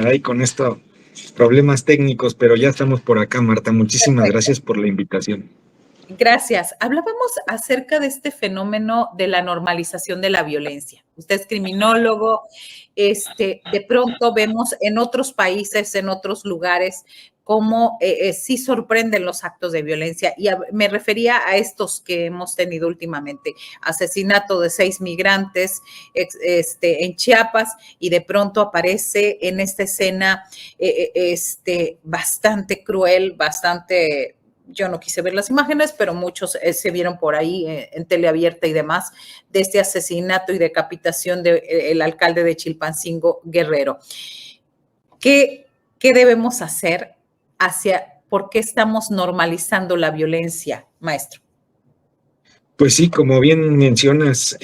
Ahí con esto, problemas técnicos, pero ya estamos por acá, Marta. Muchísimas Perfecto. gracias por la invitación. Gracias. Hablábamos acerca de este fenómeno de la normalización de la violencia. Usted es criminólogo, de pronto vemos en otros países, en otros lugares, cómo sí sorprenden los actos de violencia. Y me refería a estos que hemos tenido últimamente, asesinato de 6 migrantes en Chiapas, y de pronto aparece en esta escena bastante cruel, bastante. Yo no quise ver las imágenes, pero muchos se vieron por ahí en teleabierta y demás, de este asesinato y decapitación del alcalde de Chilpancingo, Guerrero. ¿Qué, qué debemos hacer por qué estamos normalizando la violencia, maestro? Pues sí, como bien mencionas,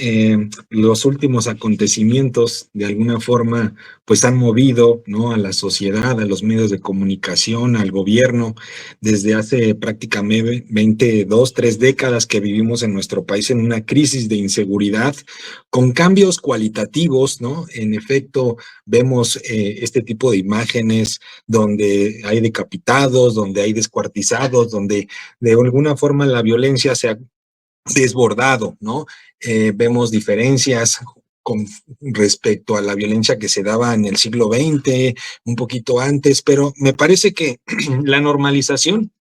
los últimos acontecimientos de alguna forma pues han movido, ¿no?, a la sociedad, a los medios de comunicación, al gobierno, desde hace prácticamente 22, 3 décadas que vivimos en nuestro país en una crisis de inseguridad, con cambios cualitativos, ¿no? En efecto, vemos este tipo de imágenes donde hay decapitados, donde hay descuartizados, donde de alguna forma la violencia se ha desbordado, ¿no? Vemos diferencias con respecto a la violencia que se daba en el siglo XX, un poquito antes, pero me parece que la normalización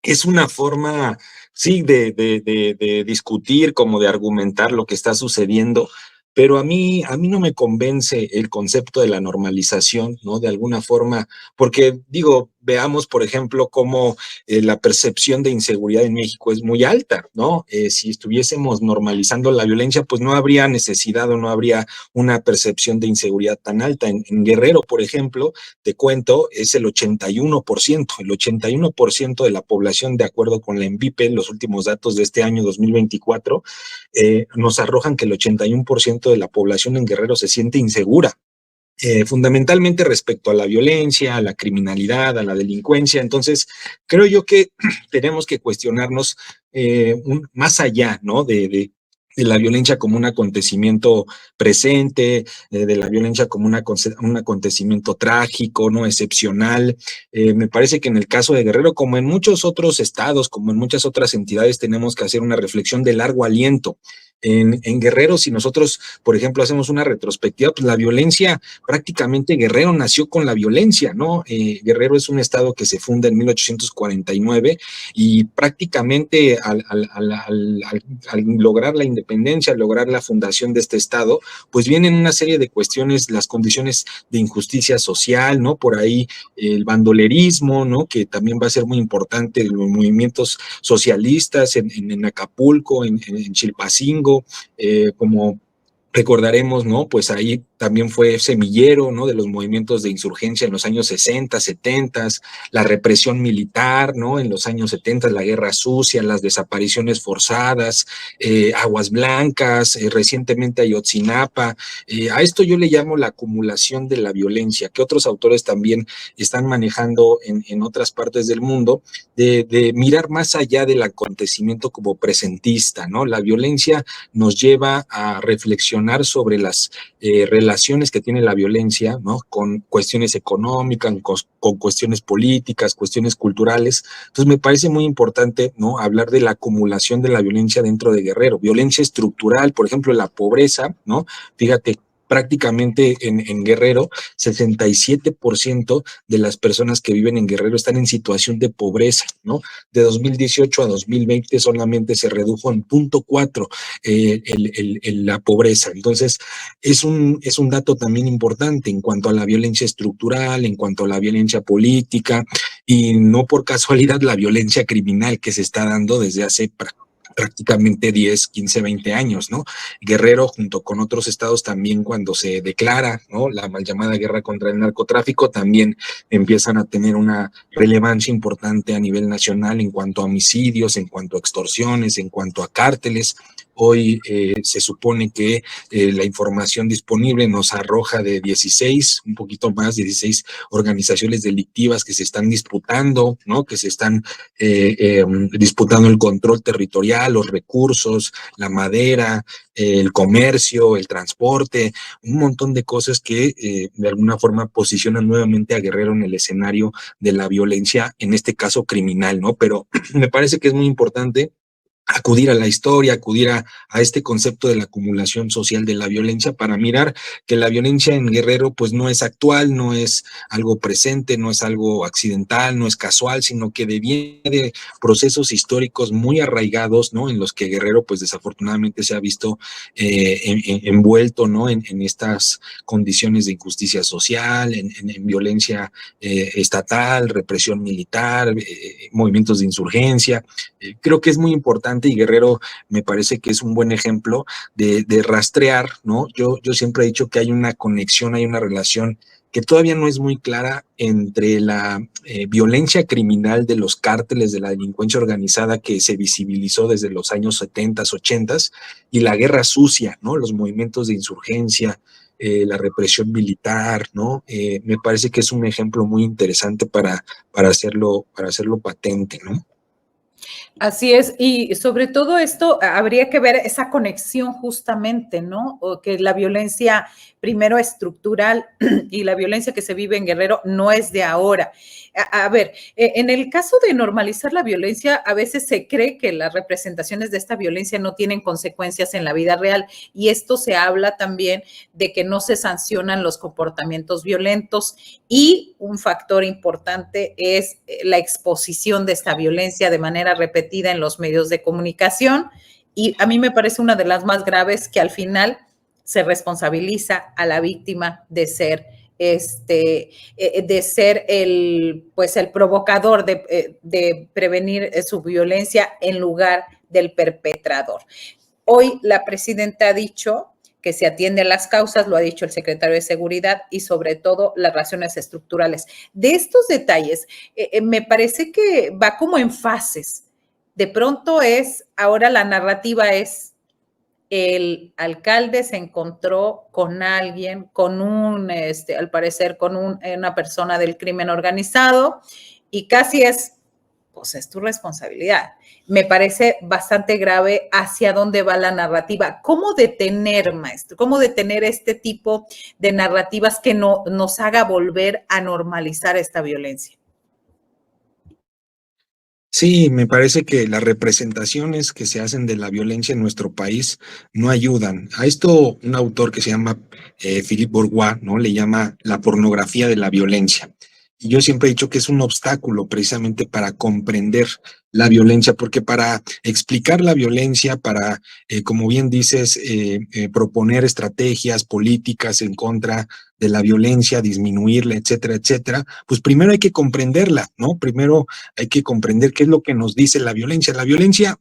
es una forma, sí, de discutir, como de argumentar lo que está sucediendo, pero a mí no me convence el concepto de la normalización, ¿no? De alguna forma, porque digo, veamos, por ejemplo, cómo la percepción de inseguridad en México es muy alta, ¿no? Si estuviésemos normalizando la violencia, pues no habría necesidad o no habría una percepción de inseguridad tan alta. En Guerrero, por ejemplo, te cuento, es el 81%. El 81% de la población, de acuerdo con la ENVIPE, los últimos datos de este año 2024, nos arrojan que el 81% de la población en Guerrero se siente insegura. Fundamentalmente respecto a la violencia, a la criminalidad, a la delincuencia. Entonces, creo yo que tenemos que cuestionarnos más allá, ¿no? De la violencia como un acontecimiento presente, de la violencia como un acontecimiento trágico, ¿no? Excepcional. Me parece que en el caso de Guerrero, como en muchos otros estados, como en muchas otras entidades, tenemos que hacer una reflexión de largo aliento. En Guerrero, si nosotros, por ejemplo, hacemos una retrospectiva, pues la violencia, prácticamente Guerrero nació con la violencia, ¿no? Guerrero es un estado que se funda en 1849 y prácticamente al lograr la independencia, al lograr la fundación de este estado, pues vienen una serie de cuestiones, las condiciones de injusticia social, ¿no? Por ahí el bandolerismo, ¿no? Que también va a ser muy importante, los movimientos socialistas en Acapulco, en Chilpancingo, como recordaremos, ¿no? Pues ahí también fue semillero, ¿no? De los movimientos de insurgencia en los años 60, 70, la represión militar, ¿no? En los años 70, la guerra sucia, las desapariciones forzadas, Aguas Blancas, recientemente Ayotzinapa. A esto yo le llamo la acumulación de la violencia, que otros autores también están manejando en otras partes del mundo, de mirar más allá del acontecimiento como presentista, ¿no? La violencia nos lleva a reflexionar sobre las relaciones que tiene la violencia, ¿no? Con cuestiones económicas, con cuestiones políticas, cuestiones culturales. Entonces me parece muy importante, ¿no? Hablar de la acumulación de la violencia dentro de Guerrero, violencia estructural, por ejemplo, la pobreza, ¿no? Fíjate, prácticamente en Guerrero, 67% de las personas que viven en Guerrero están en situación de pobreza, ¿no? De 2018 a 2020 solamente se redujo en 0.4 la pobreza. Entonces, es un dato también importante en cuanto a la violencia estructural, en cuanto a la violencia política, y no por casualidad la violencia criminal que se está dando desde hace prácticamente 10, 15, 20 años, ¿no? Guerrero, junto con otros estados, también cuando se declara, ¿no?, la mal llamada guerra contra el narcotráfico, también empiezan a tener una relevancia importante a nivel nacional en cuanto a homicidios, en cuanto a extorsiones, en cuanto a cárteles. Hoy se supone que la información disponible nos arroja de 16, un poquito más, 16 organizaciones delictivas que se están disputando, ¿no? Que se están disputando el control territorial, los recursos, la madera, el comercio, el transporte, un montón de cosas que de alguna forma posicionan nuevamente a Guerrero en el escenario de la violencia, en este caso criminal, ¿no? Pero me parece que es muy importante acudir a la historia, acudir a este concepto de la acumulación social de la violencia para mirar que la violencia en Guerrero pues no es actual, no es algo presente, no es algo accidental, no es casual, sino que deviene de procesos históricos muy arraigados, ¿no? En los que Guerrero pues desafortunadamente se ha visto envuelto, ¿no? En estas condiciones de injusticia social, en violencia estatal, represión militar, movimientos de insurgencia. Creo que es muy importante y Guerrero me parece que es un buen ejemplo de rastrear, ¿no? Yo siempre he dicho que hay una conexión, hay una relación que todavía no es muy clara entre la violencia criminal de los cárteles de la delincuencia organizada que se visibilizó desde los años 70, 80 y la guerra sucia, ¿no? Los movimientos de insurgencia, la represión militar, ¿no? Me parece que es un ejemplo muy interesante para hacerlo patente, ¿no? Así es, y sobre todo esto habría que ver esa conexión justamente, ¿no? O que la violencia primero estructural y la violencia que se vive en Guerrero no es de ahora. A ver, en el caso de normalizar la violencia, a veces se cree que las representaciones de esta violencia no tienen consecuencias en la vida real y esto se habla también de que no se sancionan los comportamientos violentos y un factor importante es la exposición de esta violencia de manera repetida en los medios de comunicación y a mí me parece una de las más graves que al final se responsabiliza a la víctima de ser el provocador de prevenir su violencia en lugar del perpetrador. Hoy la presidenta ha dicho que se atiende a las causas, lo ha dicho el secretario de Seguridad y sobre todo las razones estructurales. De estos detalles, me parece que va como en fases. De pronto ahora la narrativa es el alcalde se encontró con alguien, al parecer con una persona del crimen organizado y casi pues es tu responsabilidad. Me parece bastante grave hacia dónde va la narrativa. ¿Cómo detener, maestro? ¿Cómo detener este tipo de narrativas que no nos haga volver a normalizar esta violencia? Sí, me parece que las representaciones que se hacen de la violencia en nuestro país no ayudan. A esto un autor que se llama Philippe Bourgois, ¿no? Le llama la pornografía de la violencia. Y yo siempre he dicho que es un obstáculo precisamente para comprender la violencia, porque para explicar la violencia, para, como bien dices, proponer estrategias políticas en contra de la violencia, disminuirla, etcétera, etcétera, pues primero hay que comprenderla, ¿no? Primero hay que comprender qué es lo que nos dice la violencia. La violencia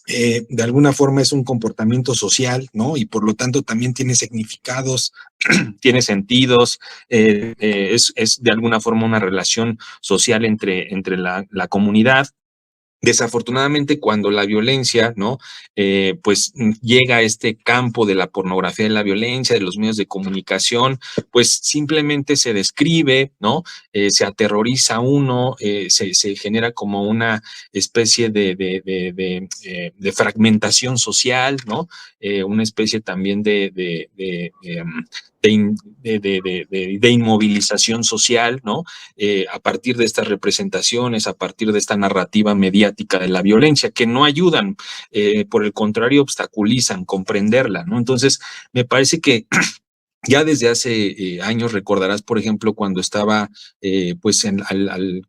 de alguna forma es un comportamiento social, ¿no? Y por lo tanto también tiene significados, tiene sentidos, es de alguna forma una relación social entre la comunidad. Desafortunadamente, cuando la violencia, ¿no? Pues llega a este campo de la pornografía de la violencia, de los medios de comunicación, pues simplemente se describe, ¿no? Se aterroriza uno, se genera como una especie de fragmentación social, ¿no? Una especie también de inmovilización social, ¿no? A partir de estas representaciones, a partir de esta narrativa mediática de la violencia, que no ayudan, por el contrario, obstaculizan comprenderla, ¿no? Entonces, me parece que ya desde hace años recordarás, por ejemplo, cuando estaba pues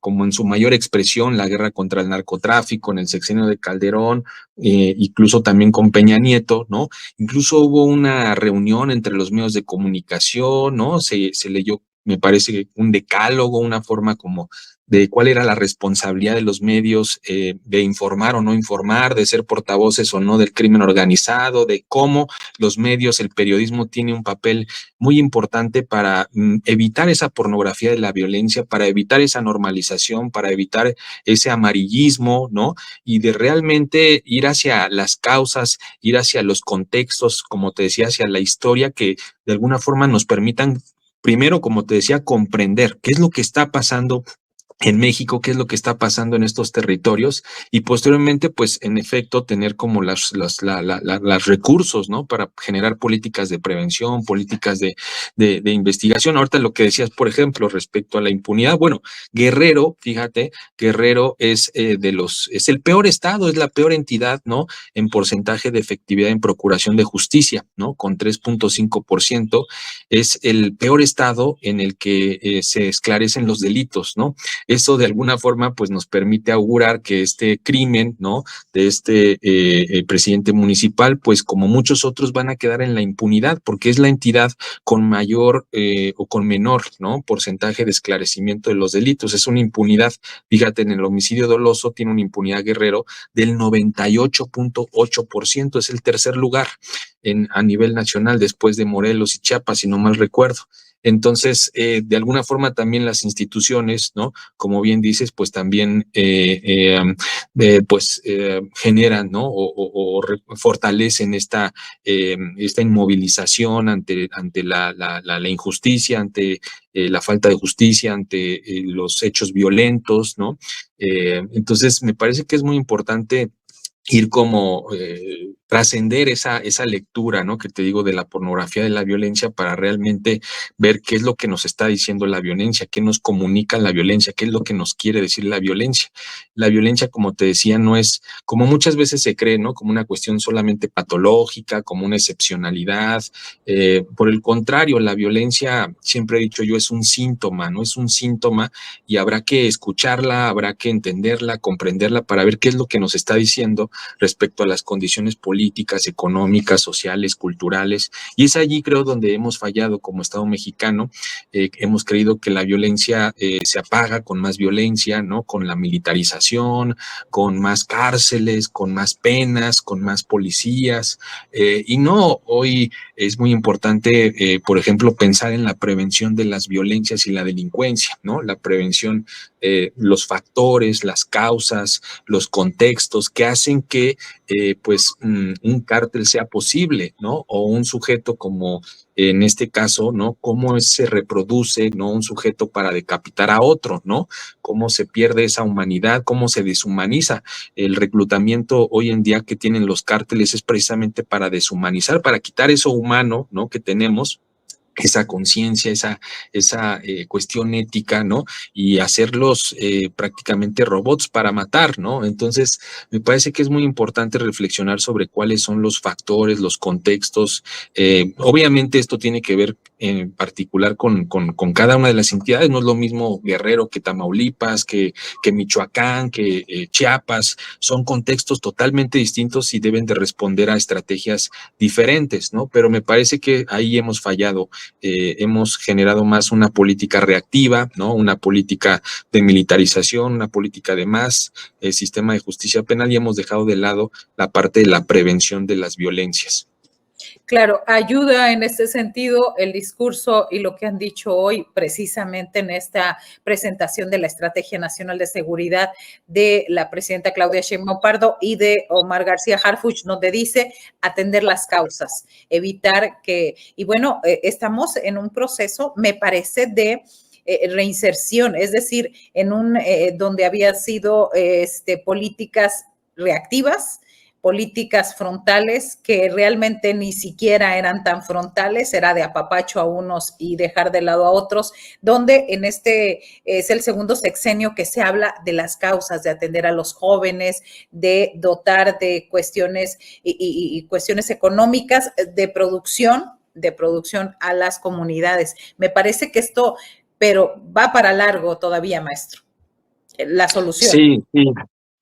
como en su mayor expresión la guerra contra el narcotráfico en el sexenio de Calderón, incluso también con Peña Nieto, ¿no? Incluso hubo una reunión entre los medios de comunicación, ¿no? Se leyó me parece un decálogo, una forma como de cuál era la responsabilidad de los medios de informar o no informar, de ser portavoces o no del crimen organizado, de cómo los medios, el periodismo tiene un papel muy importante para evitar esa pornografía de la violencia, para evitar esa normalización, para evitar ese amarillismo, ¿no? Y de realmente ir hacia las causas, ir hacia los contextos, como te decía, hacia la historia que de alguna forma nos permitan, primero, como te decía, comprender qué es lo que está pasando en México, qué es lo que está pasando en estos territorios y posteriormente, pues, en efecto, tener como las recursos, ¿no? Para generar políticas de prevención, políticas de investigación. Ahorita lo que decías, por ejemplo, respecto a la impunidad, bueno, Guerrero, fíjate, Guerrero es es el peor estado, es la peor entidad, ¿no? En porcentaje de efectividad en procuración de justicia, ¿no? Con 3.5%, es el peor estado en el que se esclarecen los delitos, ¿no? Eso de alguna forma pues nos permite augurar que este crimen, ¿no? De este presidente municipal, pues como muchos otros van a quedar en la impunidad, porque es la entidad con mayor o con menor, ¿no? Porcentaje de esclarecimiento de los delitos. Es una impunidad, fíjate, en el homicidio doloso tiene una impunidad Guerrero del 98.8%, es el tercer lugar a nivel nacional después de Morelos y Chiapas, si no mal recuerdo. Entonces, de alguna forma también las instituciones, ¿no? Como bien dices, pues también generan, ¿no? Fortalecen esta inmovilización ante la injusticia, ante la falta de justicia, ante los hechos violentos, ¿no? Entonces, me parece que es muy importante ir como trascender esa lectura, ¿no? Que te digo de la pornografía de la violencia para realmente ver qué es lo que nos está diciendo la violencia, qué nos comunica la violencia, qué es lo que nos quiere decir la violencia. La violencia, como te decía, no es, como muchas veces se cree, ¿no? Como una cuestión solamente patológica, como una excepcionalidad. Por el contrario, la violencia, siempre he dicho yo, es un síntoma, ¿no? Es un síntoma y habrá que escucharla, habrá que entenderla, comprenderla para ver qué es lo que nos está diciendo respecto a las condiciones políticas, económicas, sociales, culturales. Y es allí, creo, donde hemos fallado como Estado mexicano. Hemos creído que la violencia se apaga con más violencia, ¿no? Con la militarización, con más cárceles, con más penas, con más policías. Y no, hoy es muy importante, por ejemplo, pensar en la prevención de las violencias y la delincuencia, ¿no? La prevención, los factores, las causas, los contextos que hacen que un cártel sea posible, ¿no? O un sujeto como en este caso, ¿no? Cómo se reproduce, ¿no? Un sujeto para decapitar a otro, ¿no? Cómo se pierde esa humanidad, cómo se deshumaniza. El reclutamiento hoy en día que tienen los cárteles es precisamente para deshumanizar, para quitar eso humano, ¿no? Que tenemos, esa conciencia, esa cuestión ética, ¿no? Y hacerlos prácticamente robots para matar, ¿no? Entonces, me parece que es muy importante reflexionar sobre cuáles son los factores, los contextos. Obviamente esto tiene que ver en particular con cada una de las entidades, no es lo mismo Guerrero que Tamaulipas, que Michoacán, que Chiapas, son contextos totalmente distintos y deben de responder a estrategias diferentes, ¿no? Pero me parece que ahí hemos fallado. Hemos generado más una política reactiva, ¿no? Una política de militarización, una política de más sistema de justicia penal y hemos dejado de lado la parte de la prevención de las violencias. Claro, ayuda en este sentido el discurso y lo que han dicho hoy precisamente en esta presentación de la Estrategia Nacional de Seguridad de la presidenta Claudia Sheinbaum Pardo y de Omar García Harfuch, donde dice atender las causas, evitar que, y bueno, estamos en un proceso, me parece, de reinserción, es decir, en un donde había sido políticas reactivas, políticas frontales que realmente ni siquiera eran tan frontales, era de apapacho a unos y dejar de lado a otros, donde en este es el segundo sexenio que se habla de las causas, de atender a los jóvenes, de dotar de cuestiones y cuestiones económicas de producción a las comunidades. Me parece que esto, pero va para largo todavía, maestro, la solución. Sí, sí.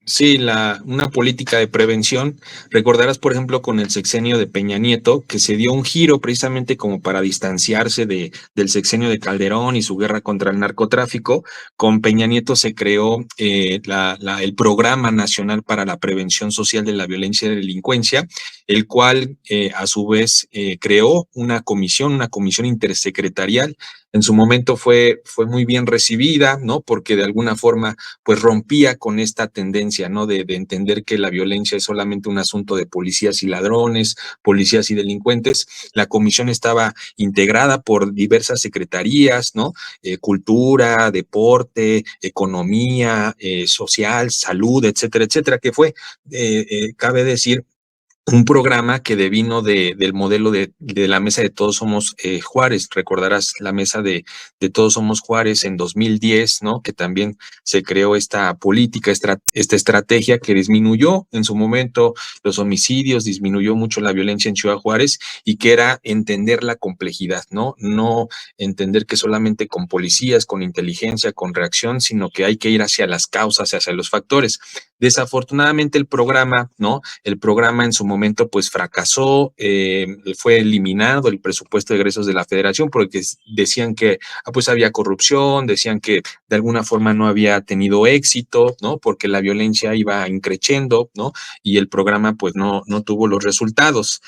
Sí, una política de prevención. Recordarás, por ejemplo, con el sexenio de Peña Nieto, que se dio un giro precisamente como para distanciarse del sexenio de Calderón y su guerra contra el narcotráfico. Con Peña Nieto se creó el Programa Nacional para la Prevención Social de la Violencia y la Delincuencia, el cual a su vez creó una comisión intersecretarial. En su momento fue muy bien recibida, ¿no? Porque de alguna forma pues rompía con esta tendencia, ¿no? De entender que la violencia es solamente un asunto de policías y ladrones, policías y delincuentes. La comisión estaba integrada por diversas secretarías, ¿no? Cultura, deporte, economía, social, salud, etcétera, etcétera, que fue, cabe decir, un programa que devino del modelo de la mesa de Todos Somos Juárez. Recordarás la mesa de Todos Somos Juárez en 2010, ¿no? Que también se creó esta política, esta estrategia que disminuyó en su momento los homicidios, disminuyó mucho la violencia en Ciudad Juárez y que era entender la complejidad, ¿no? No entender que solamente con policías, con inteligencia, con reacción, sino que hay que ir hacia las causas, hacia los factores. Desafortunadamente el programa, ¿no? El programa en su momento pues fracasó, fue eliminado el presupuesto de egresos de la federación porque decían que pues había corrupción, decían que de alguna forma no había tenido éxito, ¿no? Porque la violencia iba increciendo, ¿no? Y el programa pues no tuvo los resultados.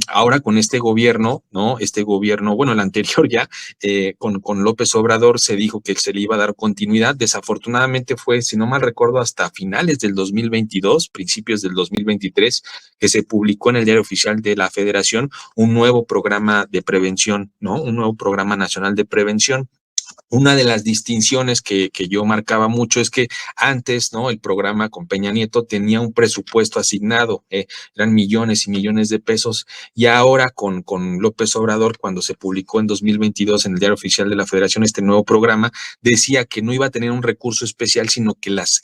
Ahora con este gobierno, ¿no? Este gobierno, bueno, el anterior ya, con López Obrador se dijo que se le iba a dar continuidad. Desafortunadamente fue, si no mal recuerdo, hasta finales del 2022, principios del 2023, que se publicó en el Diario Oficial de la Federación un nuevo programa de prevención, ¿no? Un nuevo programa nacional de prevención. Una de las distinciones que yo marcaba mucho es que antes, ¿no? El programa con Peña Nieto tenía un presupuesto asignado, eran millones y millones de pesos, y ahora con López Obrador, cuando se publicó en 2022 en el Diario Oficial de la Federación este nuevo programa, decía que no iba a tener un recurso especial, sino que las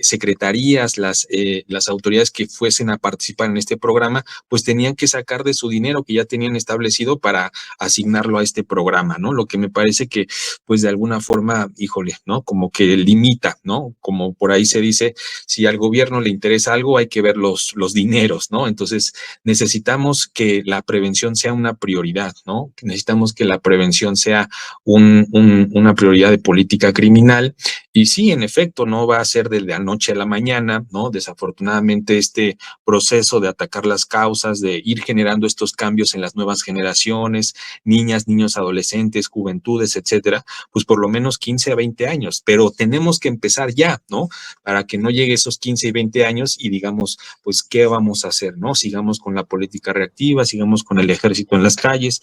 secretarías, las autoridades que fuesen a participar en este programa, pues tenían que sacar de su dinero que ya tenían establecido para asignarlo a este programa, ¿no? Lo que me parece que pues de alguna forma, híjole, ¿no? Como que limita, ¿no? Como por ahí se dice, si al gobierno le interesa algo, hay que ver los dineros, ¿no? Entonces, necesitamos que la prevención sea una prioridad, ¿no? Necesitamos que la prevención sea una prioridad de política criminal. Y sí, en efecto, no va a ser de la noche a la mañana, ¿no? Desafortunadamente, este proceso de atacar las causas, de ir generando estos cambios en las nuevas generaciones, niñas, niños, adolescentes, juventudes, etcétera, pues por lo menos 15 a 20 años, pero tenemos que empezar ya, ¿no? Para que no llegue esos 15 y 20 años y digamos, pues, ¿qué vamos a hacer, no? Sigamos con la política reactiva, sigamos con el ejército en las calles,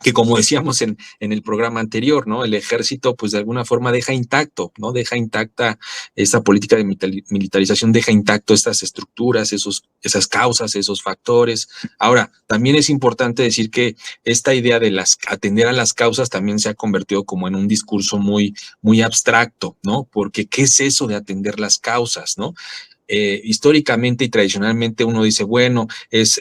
que como decíamos en el programa anterior, ¿no? El ejército, pues de alguna forma deja intacto, ¿no? Deja intacta esa política de militarización, deja intacto estas estructuras, esas causas, esos factores. Ahora, también es importante decir que esta idea de atender a las causas también se ha convertido como en un discurso muy abstracto, ¿no? Porque ¿qué es eso de atender las causas, ¿no? Históricamente y tradicionalmente uno dice, bueno, es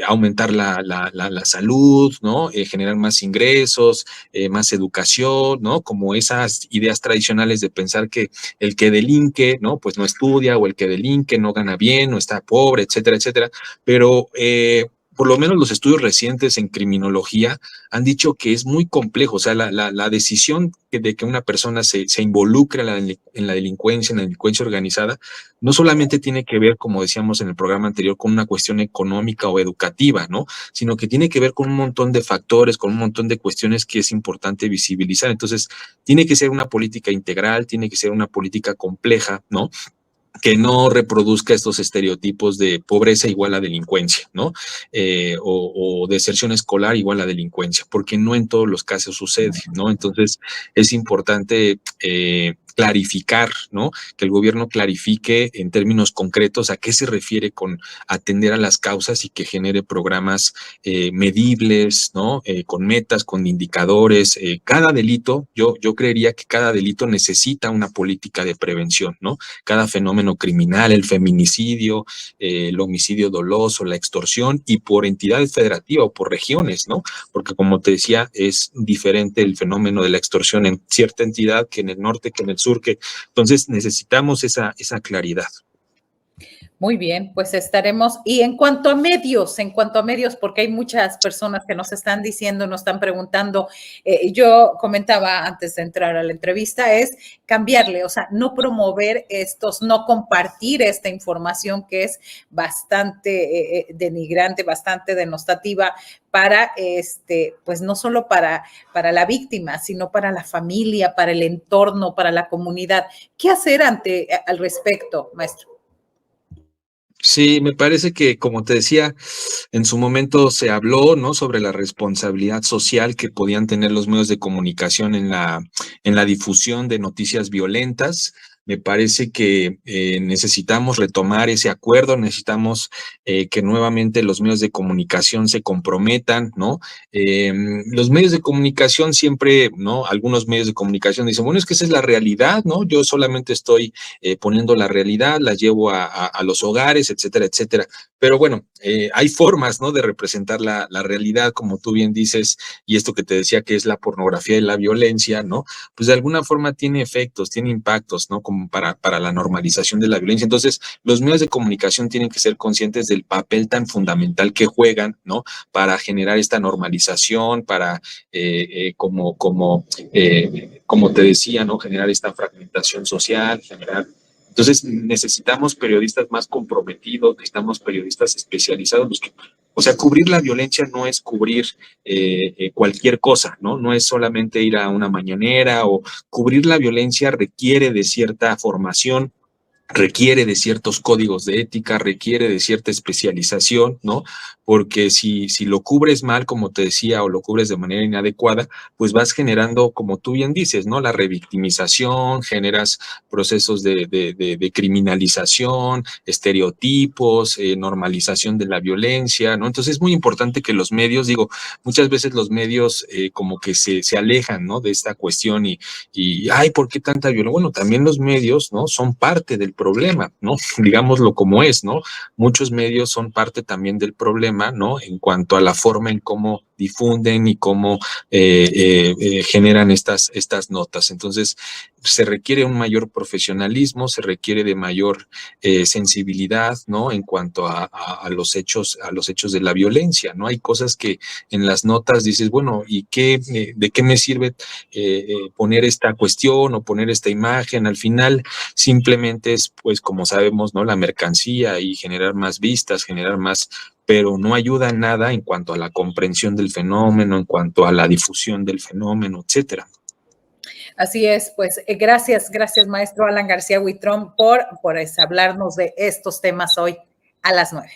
aumentar la salud, ¿no? Generar más ingresos, más educación, ¿no? Como esas ideas tradicionales de pensar que el que delinque, ¿no? Pues no estudia, o el que delinque no gana bien, o está pobre, etcétera, etcétera. Pero por lo menos los estudios recientes en criminología han dicho que es muy complejo, o sea, la decisión de que una persona se involucre en la delincuencia organizada, no solamente tiene que ver, como decíamos en el programa anterior, con una cuestión económica o educativa, ¿no? Sino que tiene que ver con un montón de factores, con un montón de cuestiones que es importante visibilizar. Entonces, tiene que ser una política integral, tiene que ser una política compleja, ¿no? Que no reproduzca estos estereotipos de pobreza igual a delincuencia, ¿no? O deserción escolar igual a delincuencia, porque no en todos los casos sucede, ¿no? Entonces es importante clarificar, ¿no? Que el gobierno clarifique en términos concretos a qué se refiere con atender a las causas y que genere programas medibles, ¿no? Con metas, con indicadores. Cada delito, yo creería que cada delito necesita una política de prevención, ¿no? Cada fenómeno criminal, el feminicidio, el homicidio doloso, la extorsión, y por entidades federativas o por regiones, ¿no? Porque como te decía, es diferente el fenómeno de la extorsión en cierta entidad que en el norte, que en el surge. Entonces necesitamos esa claridad. Muy bien, pues estaremos. Y en cuanto a medios, porque hay muchas personas que nos están diciendo, nos están preguntando, yo comentaba antes de entrar a la entrevista, es cambiarle, o sea, no promover estos, no compartir esta información que es bastante denigrante, bastante denostativa para, pues no solo para la víctima, sino para la familia, para el entorno, para la comunidad. ¿Qué hacer al respecto, maestro? Sí, me parece que, como te decía, en su momento se habló, ¿no?, sobre la responsabilidad social que podían tener los medios de comunicación en la difusión de noticias violentas. Me parece que necesitamos retomar ese acuerdo, necesitamos que nuevamente los medios de comunicación se comprometan, ¿no? Los medios de comunicación siempre, ¿no? Algunos medios de comunicación dicen, bueno, es que esa es la realidad, ¿no? Yo solamente estoy poniendo la realidad, las llevo a los hogares, etcétera, etcétera. Pero bueno, hay formas, ¿no?, de representar la realidad, como tú bien dices, y esto que te decía que es la pornografía y la violencia, ¿no? Pues de alguna forma tiene efectos, tiene impactos, ¿no?, como para la normalización de la violencia. Entonces, los medios de comunicación tienen que ser conscientes del papel tan fundamental que juegan, ¿no?, para generar esta normalización, para, como te decía, ¿no?, generar esta fragmentación social, generar. Entonces, necesitamos periodistas más comprometidos, necesitamos periodistas especializados. O sea, cubrir la violencia no es cubrir cualquier cosa, ¿no? No es solamente ir a una mañanera, o cubrir la violencia requiere de cierta formación, requiere de ciertos códigos de ética, requiere de cierta especialización, ¿no? Porque si lo cubres mal, como te decía, o lo cubres de manera inadecuada, pues vas generando, como tú bien dices, ¿no?, la revictimización, generas procesos de criminalización, estereotipos, normalización de la violencia, ¿no? Entonces es muy importante que los medios, digo, muchas veces los medios como que se alejan, ¿no?, de esta cuestión ay, ¿por qué tanta violencia? Bueno, también los medios, ¿no?, son parte del problema, ¿no? Digámoslo como es, ¿no? Muchos medios son parte también del problema, ¿no?, en cuanto a la forma en cómo difunden y cómo generan estas notas. Entonces, se requiere un mayor profesionalismo, se requiere de mayor sensibilidad, ¿no?, en cuanto a los hechos de la violencia, ¿no? Hay cosas que en las notas dices, bueno, ¿y de qué me sirve poner esta cuestión o poner esta imagen? Al final simplemente es, pues, como sabemos, ¿no?, la mercancía, y generar más vistas, generar más, pero no ayuda en nada en cuanto a la comprensión del fenómeno, en cuanto a la difusión del fenómeno, etcétera. Así es, pues gracias, maestro Alan García Huitrón por hablarnos de estos temas hoy a las 9.